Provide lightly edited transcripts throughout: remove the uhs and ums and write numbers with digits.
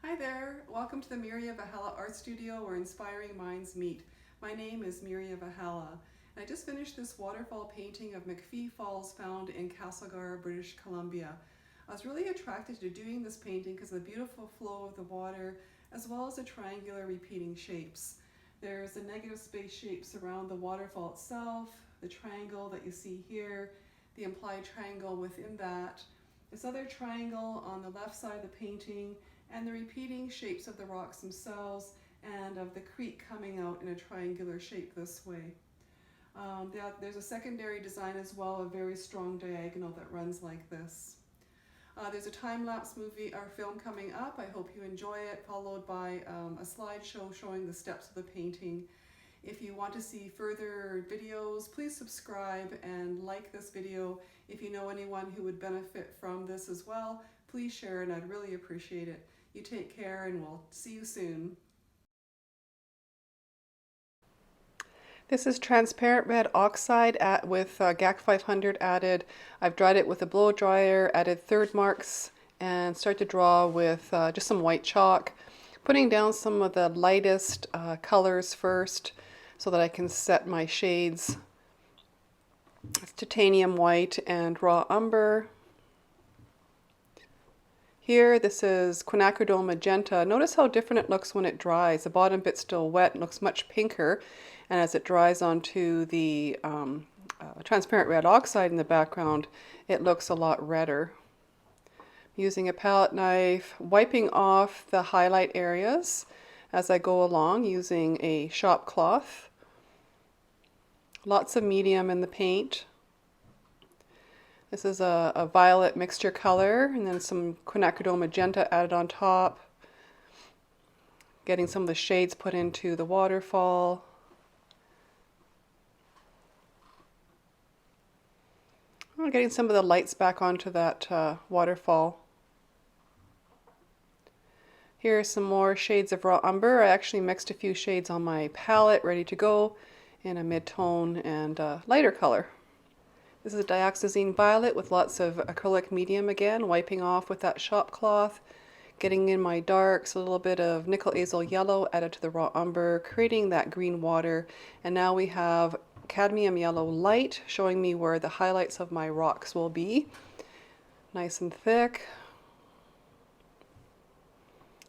Hi there, welcome to the Mirja Vahala Art Studio where inspiring minds meet. My name is Mirja Vahala, and I just finished this waterfall painting of McPhee Falls found in Castlegar, British Columbia. I was really attracted to doing this painting because of the beautiful flow of the water as well as the triangular repeating shapes. There's the negative space shapes around the waterfall itself, the triangle that you see here, the implied triangle within that, this other triangle on the left side of the painting, and the repeating shapes of the rocks themselves and of the creek coming out in a triangular shape this way. There's a secondary design as well, a very strong diagonal that runs like this. There's a time-lapse movie or film coming up. I hope you enjoy it, followed by a slideshow showing the steps of the painting. If you want to see further videos, please subscribe and like this video. If you know anyone who would benefit from this as well, please share and I'd really appreciate it. You take care and we'll see you soon. This is transparent red oxide with GAC 500 added. I've dried it with a blow dryer, added third marks, and start to draw with just some white chalk, putting down some of the lightest colors first so that I can set my shades. It's titanium white and raw umber. Here, this is quinacridone magenta. Notice how different it looks when it dries. The bottom bit's still wet and looks much pinker, and as it dries onto the transparent red oxide in the background, it looks a lot redder. Using a palette knife, wiping off the highlight areas as I go along using a shop cloth. Lots of medium in the paint. This is a violet mixture color, and then some quinacridone magenta added on top. Getting some of the shades put into the waterfall. Getting some of the lights back onto that waterfall. Here are some more shades of raw umber. I actually mixed a few shades on my palette, ready to go, in a mid-tone and lighter color. This is a dioxazine violet with lots of acrylic medium again, wiping off with that shop cloth, getting in my darks, a little bit of nickel azo yellow added to the raw umber, creating that green water, and now we have cadmium yellow light showing me where the highlights of my rocks will be. Nice and thick.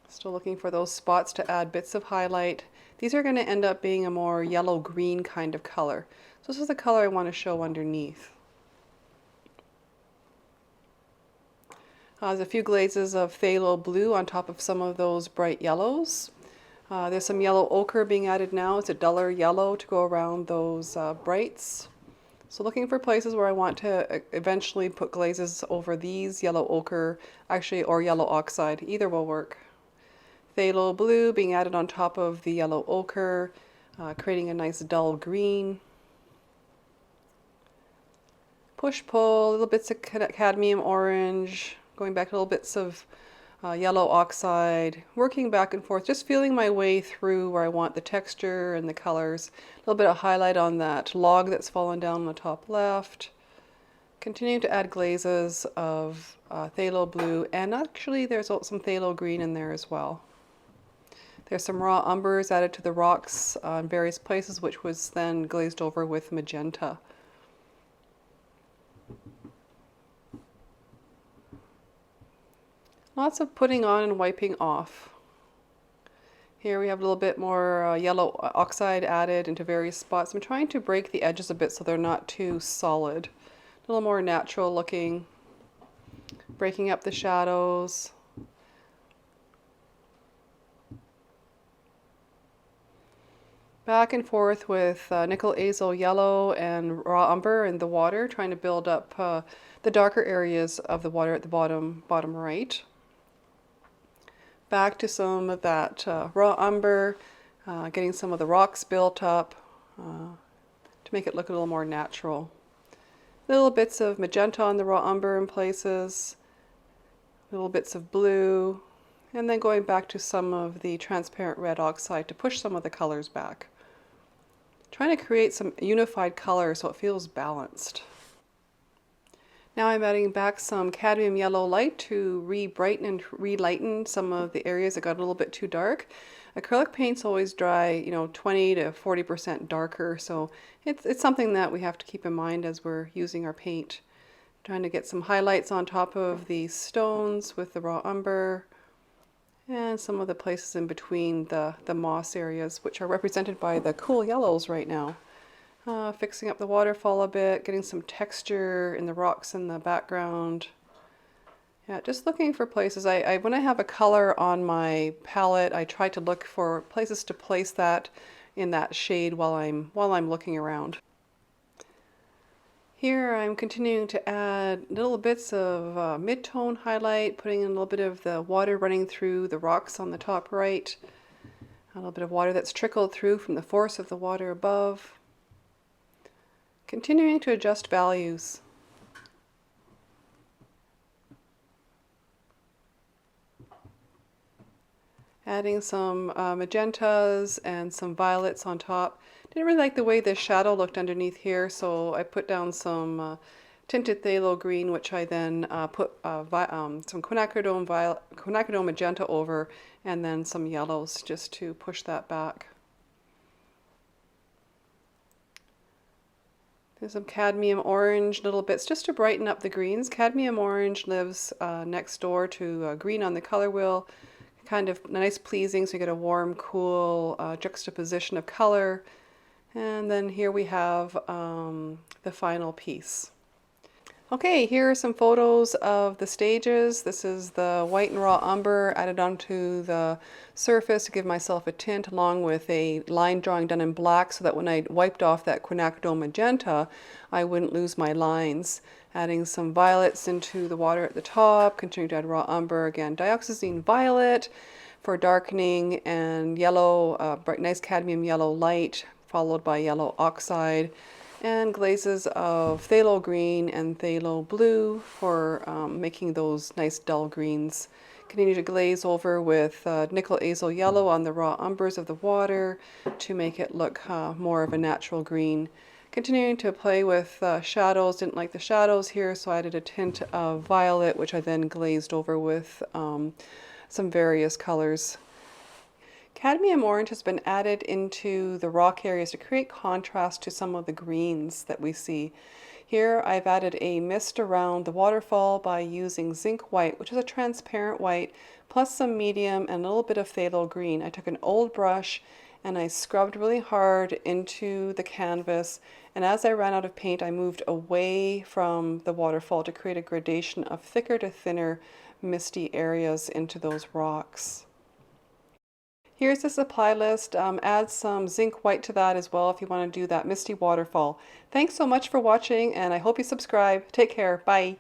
Still looking for those spots to add bits of highlight. These are going to end up being a more yellow-green kind of color. So this is the color I want to show underneath. There's a few glazes of phthalo blue on top of some of those bright yellows. There's some yellow ochre being added now. It's a duller yellow to go around those brights. So looking for places where I want to eventually put glazes over these yellow ochre, actually, or yellow oxide. Either will work. Phthalo blue being added on top of the yellow ochre, creating a nice dull green. Push-pull, little bits of cadmium orange, going back to little bits of yellow oxide, working back and forth, just feeling my way through where I want the texture and the colors. A little bit of highlight on that log that's fallen down on the top left. Continuing to add glazes of phthalo blue, and actually there's some phthalo green in there as well. There's some raw umbers added to the rocks in various places, which was then glazed over with magenta. Lots of putting on and wiping off. Here we have a little bit more yellow oxide added into various spots. I'm trying to break the edges a bit so they're not too solid. A little more natural looking. Breaking up the shadows. Back and forth with nickel azo yellow and raw umber in the water, trying to build up the darker areas of the water at the bottom right. Back to some of that raw umber, getting some of the rocks built up to make it look a little more natural. Little bits of magenta on the raw umber in places, little bits of blue, and then going back to some of the transparent red oxide to push some of the colors back. Trying to create some unified color so it feels balanced. Now I'm adding back some cadmium yellow light to re-brighten and re-lighten some of the areas that got a little bit too dark. Acrylic paints always dry, 20 to 40% darker, so it's something that we have to keep in mind as we're using our paint. Trying to get some highlights on top of the stones with the raw umber, and some of the places in between the moss areas, which are represented by the cool yellows right now. Fixing up the waterfall a bit, getting some texture in the rocks in the background. Yeah, just looking for places. When I have a color on my palette, I try to look for places to place that in that shade while I'm looking around. Here I'm continuing to add little bits of mid-tone highlight, putting in a little bit of the water running through the rocks on the top right. A little bit of water that's trickled through from the force of the water above. Continuing to adjust values. Adding some magentas and some violets on top. Didn't really like the way the shadow looked underneath here, so I put down some tinted phthalo green, which I then put some quinacridone magenta over, and then some yellows just to push that back. There's some cadmium orange little bits just to brighten up the greens. Cadmium orange lives next door to green on the color wheel. Kind of nice pleasing, so you get a warm, cool juxtaposition of color. And then here we have the final piece. Okay, here are some photos of the stages. This is the white and raw umber added onto the surface to give myself a tint, along with a line drawing done in black so that when I wiped off that quinacridone magenta, I wouldn't lose my lines. Adding some violets into the water at the top, continuing to add raw umber, again dioxazine violet for darkening, and yellow, bright, nice cadmium yellow light, followed by yellow oxide, and glazes of phthalo green and phthalo blue for making those nice dull greens. Continue to glaze over with nickel azo yellow on the raw umbers of the water to make it look more of a natural green. Continuing to play with shadows, didn't like the shadows here, so I added a tint of violet, which I then glazed over with some various colors. Cadmium orange has been added into the rock areas to create contrast to some of the greens that we see. Here I've added a mist around the waterfall by using zinc white, which is a transparent white, plus some medium and a little bit of phthalo green. I took an old brush and I scrubbed really hard into the canvas, and as I ran out of paint I moved away from the waterfall to create a gradation of thicker to thinner misty areas into those rocks. Here's the supply list. Add some zinc white to that as well if you want to do that misty waterfall. Thanks so much for watching, and I hope you subscribe. Take care. Bye.